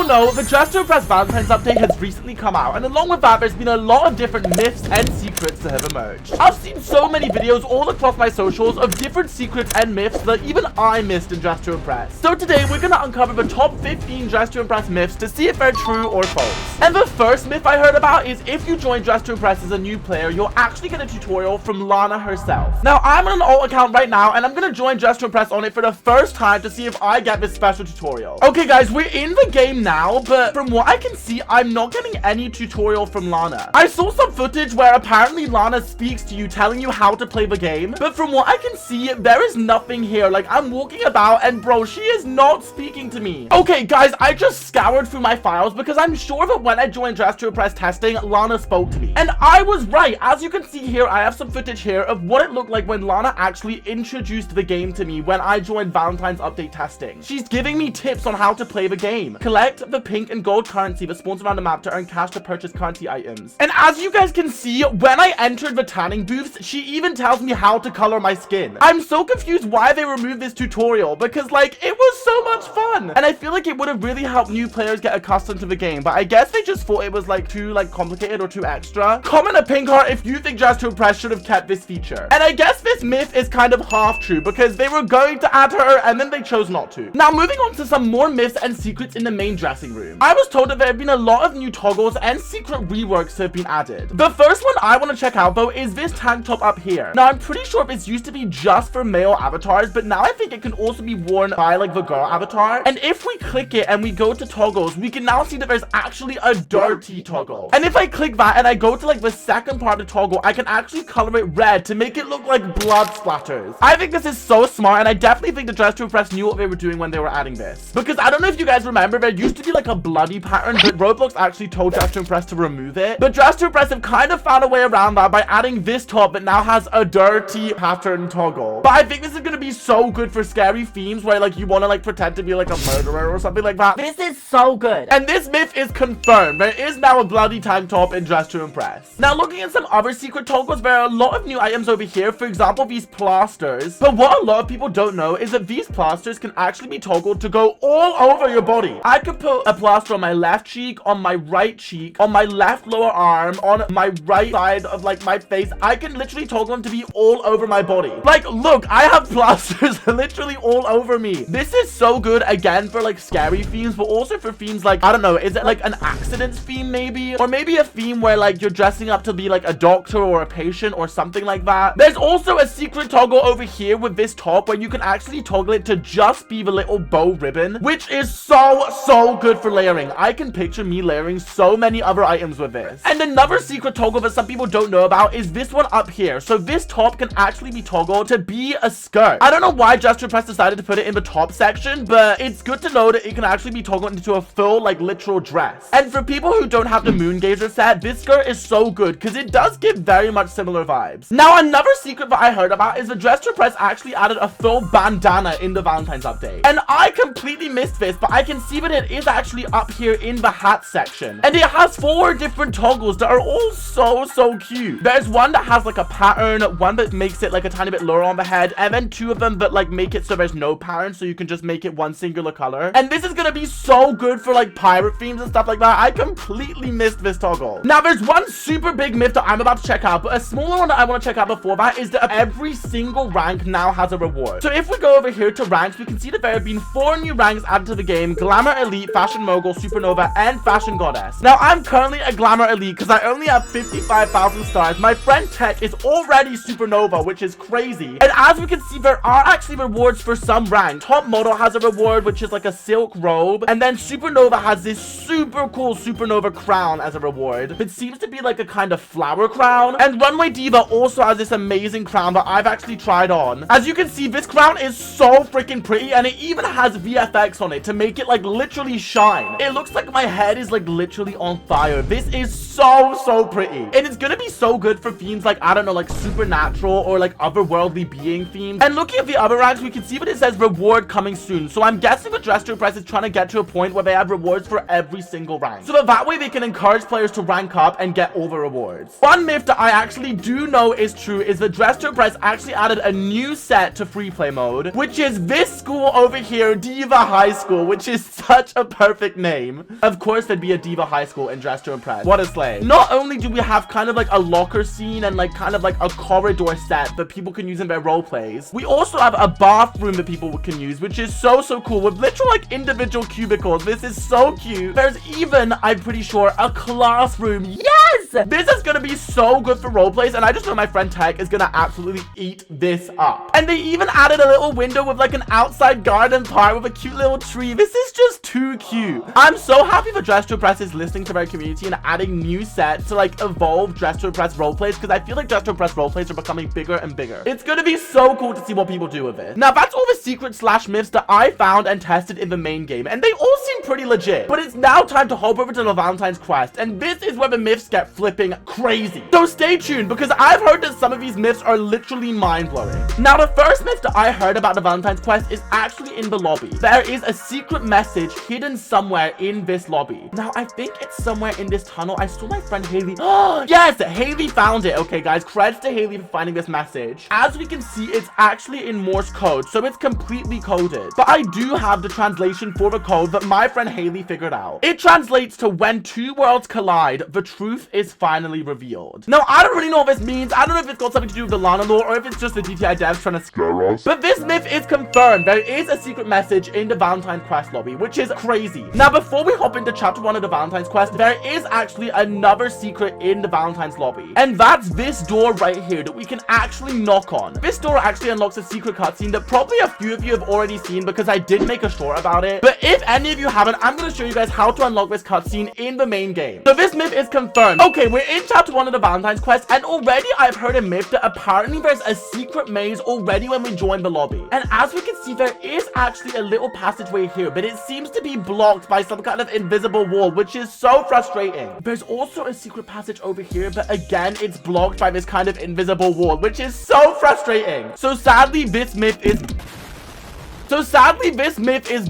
all know, the Dress to Impress Valentine's update has recently come out, and along with that, there's been a lot of different myths and secrets that have emerged. I've seen so many videos all across my socials of different secrets and myths that even I missed in Dress to Impress. So today, we're gonna uncover the top 15 Dress to Impress myths to see if they're true or false. And the first myth I heard about is if you join Dress to Impress as a new player, you'll actually get a tutorial from Lana herself. Now, I'm on an alt account right now, and I'm gonna join Dress to Impress on it for the first time to see if I get this special tutorial. Okay, guys, we're in the game now, but from what I can see, I'm not getting any tutorial from Lana. I saw some footage where apparently Lana speaks to you, telling you how to play the game, but from what I can see, there is nothing here. Like, I'm walking about, and bro, she is not speaking to me. Okay, guys, I just scoured through my files because I'm sure that when I joined Dress to Impress testing, Lana spoke to me. And I was right. As you can see here, I have some footage here of what it looked like when Lana actually introduced the game to me when I joined Valentine's update testing. She's giving me tips on how to play the game. Collect the pink and gold currency that spawns around the map to earn cash to purchase currency items. And as you guys can see, when I entered the tanning booths, she even tells me how to color my skin. I'm so confused why they removed this tutorial because, like, it was so much fun. And I feel like it would have really helped new players get accustomed to the game, but I guess they just thought it was, like, too, like, complicated or too extra. Comment a pink heart if you think Dress to Impress should have kept this feature. And I guess this myth is kind of half true because they were going to add her and then they chose not to. Now, moving on to some more myths and secrets in the main dressing room. I was told that there have been a lot of new toggles and secret reworks that have been added. The first one I want to check out, though, is this tank top up here. Now, I'm pretty sure this used to be just for male avatars, but now I think it can also be worn by, like, the girl avatar. And if we click it and we go to toggles, we can now see that there's actually a dirty toggle. And if I click that and I go to, like, the second part of the toggle, I can actually color it red to make it look like blood splatters. I think this is so smart, and I definitely think the Dress to Impress knew what they were doing when they were adding this. Because I don't know if you guys remember, there used to be like a bloody pattern, but Roblox actually told Dress to Impress to remove it. But Dress to Impress have kind of found a way around that by adding this top that now has a dirty pattern toggle. But I think this is going to be so good for scary themes where, like, you want to, like, pretend to be like a murderer or something like that. This is so good. And this myth is confirmed. There is now a bloody tank top in Dress to Impress. Now, looking at some other secret toggles, there are a lot of new items over here. For example, these plasters. But what a lot of people don't know is that these plasters can actually be toggled to go all over your body. I could put a plaster on my left cheek, on my right cheek, on my left lower arm, on my right side of, like, my face. I can literally toggle them to be all over my body. Like, look, I have plasters literally all over me. This is so good, again, for, like, scary themes, but also for themes like, I don't know, is it like an accidents theme maybe? Or maybe a theme where, like, you're dressing up to be like a doctor or a patient or something like that. There's also a secret toggle over here with this top where you can actually toggle it to just be the little bow ribbon, which is so good for layering. I can picture me layering so many other items with this. And another secret toggle that some people don't know about is this one up here. So this top can actually be toggled to be a skirt. I don't know why Dress to Impress decided to put it in the top section, but it's good to know that it can actually be toggled into a full, like, literal dress. And for people who don't have the moon gazer set, this skirt is so good because it does give very much similar vibes. Now, another secret that I heard about is the Dress to Impress actually added a full bandana in the Valentine's update. And I completely missed this, but I can see that it is actually up here in the hat section. And it has 4 different toggles that are all so cute. There's one that has, like, a pattern, one that makes it, like, a tiny bit lower on the head, and then 2 of them that, like, make it so there's no pattern, so you can just make it one singular color. And this is gonna be so good for, like, pirate themes and stuff like that. I completely missed this toggle. Now, there's one super big myth that I'm about to check out, but a smaller one that I want to check out before that is that every single rank now has a reward. So if we go over here to ranks, we can see that there have been 4 new ranks added to the game: Glamour Elite, Fashion Mogul, Supernova, and Fashion Goddess. Now, I'm currently a Glamour Elite because I only have 55,000 stars. My friend Tech is already Supernova, which is crazy. And as we can see, there are actually rewards for some ranks. Top Model has a reward, which is like a silk robe. And then Supernova has this super cool Supernova crown as a reward. It seems to be like a kind of flower crown. And Runway Diva also has this amazing crown that I've actually tried on. As you can see, this crown is so freaking pretty, and it even has VFX on it to make it, like, literally shine. It looks like my head is, like, literally on fire. This is so pretty. And it's gonna be so good for themes like, I don't know, like supernatural or like otherworldly being themes. And looking at the other ranks, we can see that it says reward coming soon. So I'm guessing the Dress to Impress is trying to get to a point where they have rewards for every single rank, so that way they can encourage players to rank up and get all the rewards. One myth that I actually do know is true is the Dress to Impress actually added a new set to free play mode, which is this school over here, Diva High School, which is such a perfect name. Of course, there'd be a Diva high school and Dress to Impress. What a slay. Not only do we have kind of like a locker scene and like kind of like a corridor set that people can use in their role plays, we also have a bathroom that people can use, which is so cool with literal like individual cubicles. This is so cute. There's even, I'm pretty sure, a classroom. Yes! This is gonna be so good for role plays, and I just know my friend Tech is gonna absolutely eat this up. And they even added a little window with like an outside garden part with a cute little tree. This is just too cute. I'm so happy for Dress to Impress is listening to their community and adding new sets to like evolve Dress to Impress roleplays, because I feel like Dress to Impress roleplays are becoming bigger and bigger. It's gonna be so cool to see what people do with it. Now, that's all the secret slash myths that I found and tested in the main game, and they all seem pretty legit. But it's now time to hop over to the Valentine's quest, and this is where the myths get flipping crazy. So stay tuned, because I've heard that some of these myths are literally mind-blowing. Now, the first myth that I heard about the Valentine's quest is actually in the lobby. There is a secret message hidden somewhere in this lobby. Now, I think it's somewhere in this tunnel. I saw my friend Haley. Oh, yes, Haley found it. Okay, guys, credits to Haley for finding this message. As we can see, it's actually in Morse code, so it's completely coded. But I do have the translation for the code that my friend Haley figured out. It translates to when two worlds collide, the truth is finally revealed. Now, I don't really know what this means. I don't know if it's got something to do with the Lana lore or if it's just the DTI devs trying to scare us. But this myth is confirmed. There is a secret message in the Valentine quest lobby, which is crazy. Now, before we hop into chapter 1 of the Valentine's quest, there is actually another secret in the Valentine's lobby. And that's this door right here that we can actually knock on. This door actually unlocks a secret cutscene that probably a few of you have already seen because I did make a short about it. But if any of you haven't, I'm going to show you guys how to unlock this cutscene in the main game. So this myth is confirmed. Okay, we're in chapter 1 of the Valentine's quest, and already I've heard a myth that apparently there's a secret maze already when we join the lobby. And as we can see, there is actually a little passageway here, but it seems to be blocked by some kind of invisible wall, which is so frustrating. There's also a secret passage over here, but again, it's blocked by this kind of invisible wall, which is so frustrating. So sadly, this myth is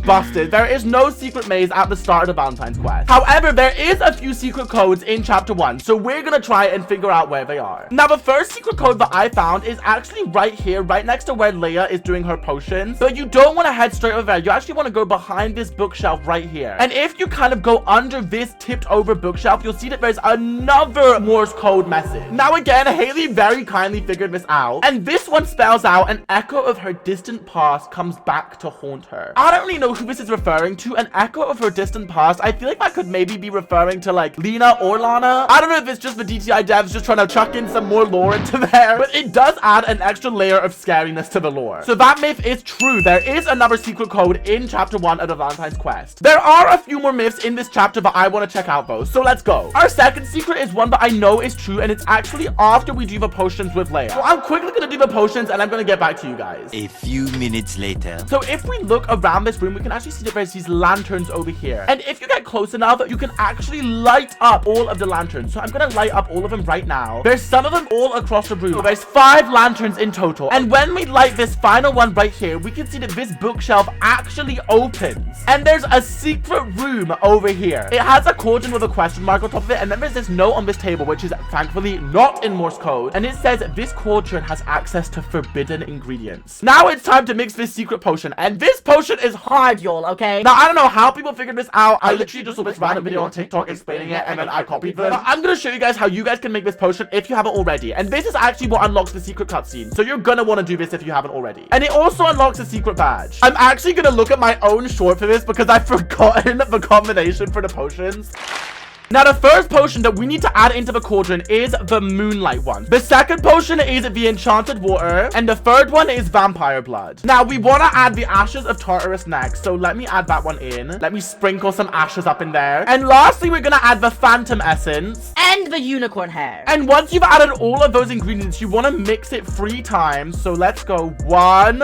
busted. There is no secret maze at the start of the Valentine's quest. However, there is a few secret codes in chapter 1, so we're gonna try and figure out where they are. Now, the first secret code that I found is actually right here, right next to where Leia is doing her potions. But you don't want to head straight over there. You actually want to go behind this bookshelf right here. And if you kind of go under this tipped over bookshelf, you'll see that there's another Morse code message. Now, again, Haley very kindly figured this out. And this one spells out an echo of her distant past comes back to haunt her. I don't really know who this is referring to. An echo of her distant past. I feel like that could maybe be referring to like Lena or Lana. I don't know if it's just the DTI devs just trying to chuck in some more lore into there, but it does add an extra layer of scariness to the lore. So that myth is true. There is another secret code in chapter 1 of the Valentine's quest. There are a few more myths in this chapter that I want to check out though, so let's go. Our second secret is one that I know is true, and it's actually after we do the potions with Leia. So I'm quickly gonna do the potions and I'm gonna get back to you guys. A few minutes later. So if we look around this room, we can actually see that there's these lanterns over here. And if you get close enough, you can actually light up all of the lanterns. So I'm gonna light up all of them right now. There's some of them all across the room. So there's 5 lanterns in total. And when we light this final one right here, we can see that this bookshelf actually opens. And there's a secret room over here. It has a cauldron with a question mark on top of it. And then there's this note on this table, which is thankfully not in Morse code. And it says, this cauldron has access to forbidden ingredients. Now it's time to mix this secret potion. And this potion is hard, y'all, okay? Now, I don't know how people figured this out. I literally just saw this random video on TikTok explaining it, and then I copied them. But I'm gonna show you guys how you guys can make this potion if you haven't already. And this is actually what unlocks the secret cutscene. So you're gonna want to do this if you haven't already. And it also unlocks a secret badge. I'm actually gonna look at my own short for this because I've forgotten the combination for the potions. Now, the first potion that we need to add into the cauldron is the moonlight one. The second potion is the enchanted water. And the third one is vampire blood. Now, we want to add the ashes of Tartarus next. So let me add that one in. Let me sprinkle some ashes up in there. And lastly, we're going to add the phantom essence. And the unicorn hair. And once you've added all of those ingredients, you want to mix it 3 times. So let's go. 1.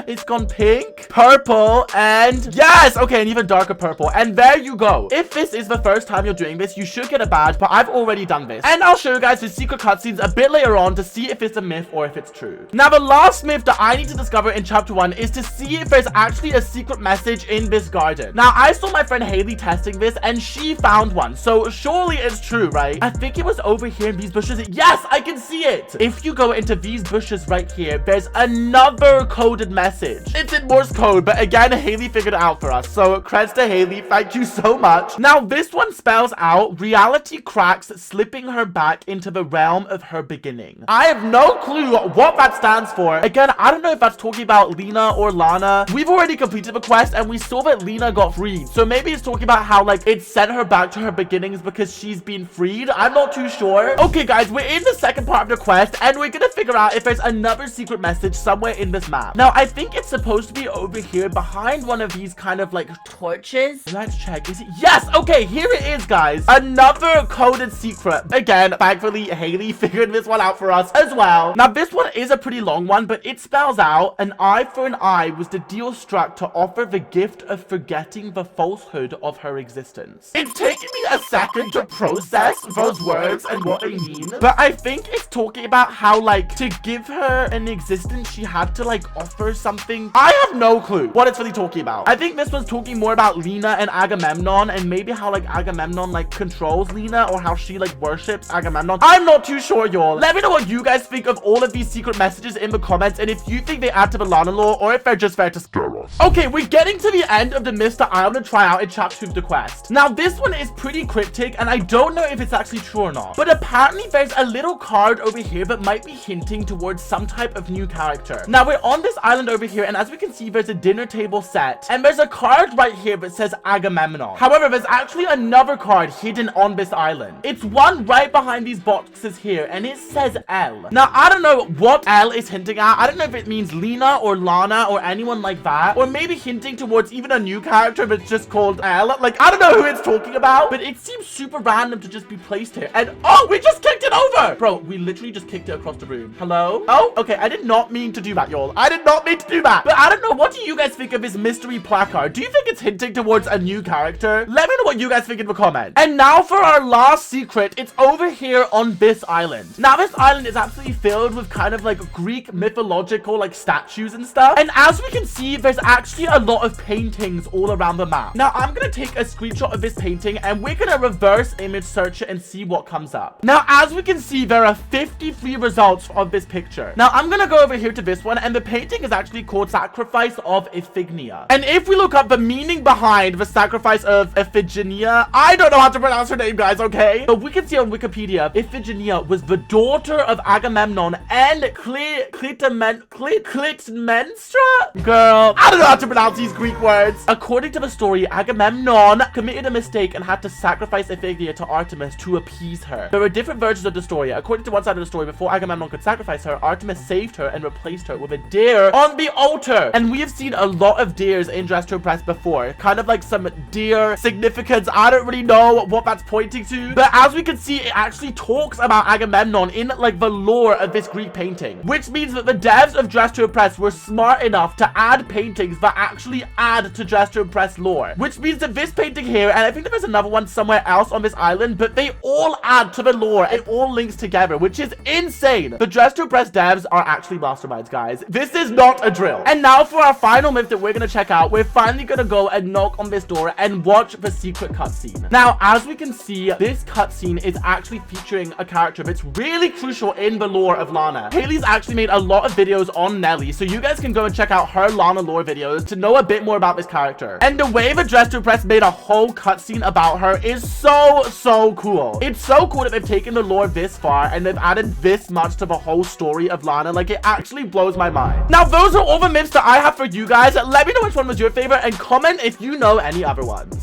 It's gone pink, purple, and yes. Okay, and even darker purple. And there you go. If this is the first time you're doing this, you should get a badge, but I've already done this. And I'll show you guys the secret cutscenes a bit later on to see if it's a myth or if it's true. Now, the last myth that I need to discover in chapter 1 is to see if there's actually a secret message in this garden. Now, I saw my friend Haley testing this, and she found one. So surely it's true, right? I think it was over here in these bushes. Yes, I can see it. If you go into these bushes right here, there's another coded message. It's in Morse code, but again, Haley figured it out for us. So creds to Haley. Thank you so much. Now, this one spells out reality cracks, slipping her back into the realm of her beginning. I have no clue what that stands for. Again, I don't know if that's talking about Lena or Lana. We've already completed the quest and we saw that Lena got freed. So maybe it's talking about how like it sent her back to her beginnings because she's been freed. I'm not too sure. Okay, guys, we're in the second part of the quest and we're gonna figure out if there's another secret message somewhere in this map. Now, I think it's supposed to be over here behind one of these kind of like torches. Let's check. Is it? Yes. Okay, here it is, guys. Another coded secret. Again, thankfully, Haley figured this one out for us as well. Now, this one is a pretty long one, but it spells out an eye for an eye was the deal struck to offer the gift of forgetting the falsehood of her existence. It's taking me a second to process those words and what they mean, but I think it's talking about how like to give her an existence she had to like offer something. I have no clue what it's really talking about. I think this one's talking more about Lena and Agamemnon and maybe how like Agamemnon like controls Lena or how she like worships Agamemnon. I'm not too sure, y'all. Let me know what you guys think of all of these secret messages in the comments and if you think they add to the Lana lore or if they're just there to scare us. Okay, we're getting to the end of the myth that I want to try out in chapter 2 of the quest. Now, this one is pretty cryptic and I don't know if it's actually true or not, but apparently there's a little card over here that might be hinting towards some type of new character. Now, we're on this island over here and as we can see, there's a dinner table set and there's a card right here that says Agamemnon. However, there's actually another card hidden on this island. It's one right behind these boxes here and it says L. Now, I don't know what L is hinting at. I don't know if it means Lena or Lana or anyone like that, or maybe hinting towards even a new character that's just called L. Like, I don't know who it's talking about, but it seems super random to just be placed here. And oh, we just kicked it over. Bro, we literally just kicked it across the room. Hello? Oh, okay. I did not mean to do that, y'all. I did not mean to do that. But I don't know. What do you guys think of this mystery placard? Do you think it's hinting towards a new character? Let me know what you guys think in the comments. And now for our last secret. It's over here on this island. Now, this island is absolutely filled with kind of like Greek mythological like statues and stuff. And as we can see, there's actually a lot of paintings all around the map. Now, I'm gonna take a screenshot of this painting and we're gonna reverse image search it and see what comes up. Now, as we can see, there are 53 results of this picture. Now, I'm gonna go over here to this one and the painting is actually called Sacrifice of Iphigenia. And if we look up the meaning behind the sacrifice of Iphigenia, I don't know how to pronounce her name, guys, okay? But we can see on Wikipedia, Iphigenia was the daughter of Agamemnon and Clytemnestra? Girl, I don't know how to pronounce these Greek words. According to the story, Agamemnon committed a mistake and had to sacrifice Iphigenia to Artemis to appease her. There were different versions of the story. According to one side of the story, before Agamemnon could sacrifice her, Artemis saved her and replaced her with a deer on the altar. And we have seen a lot of deers in Dress to Impress before. Kind of like some deer significance. I don't really know what that's pointing to. But as we can see, it actually talks about Agamemnon in like the lore of this Greek painting. Which means that the devs of Dress to Impress were smart enough to add paintings that actually add to Dress to Impress lore. Which means that this painting here, and I think there's another one somewhere else on this island, but they all add to the lore. It all links together, which is insane. The Dress to Impress devs are actually masterminds, guys. This is not a drill. And now for our final myth that we're gonna check out, we're finally gonna go and knock on this door and watch the secret cutscene. Now, as we can see, this cutscene is actually featuring a character that's really crucial in the lore of Lana. Haley's actually made a lot of videos on Nelly, so you guys can go and check out her Lana lore videos to know a bit more about this character. And the way the Dress to Impress made a whole cutscene about her is so cool. It's so cool that they've taken the lore this far and they've added this much to the whole story of Lana. Like, it actually blows my mind. Now, those are all the myths that I have for you guys. Let me know which one was your favorite and comment if you know any other ones.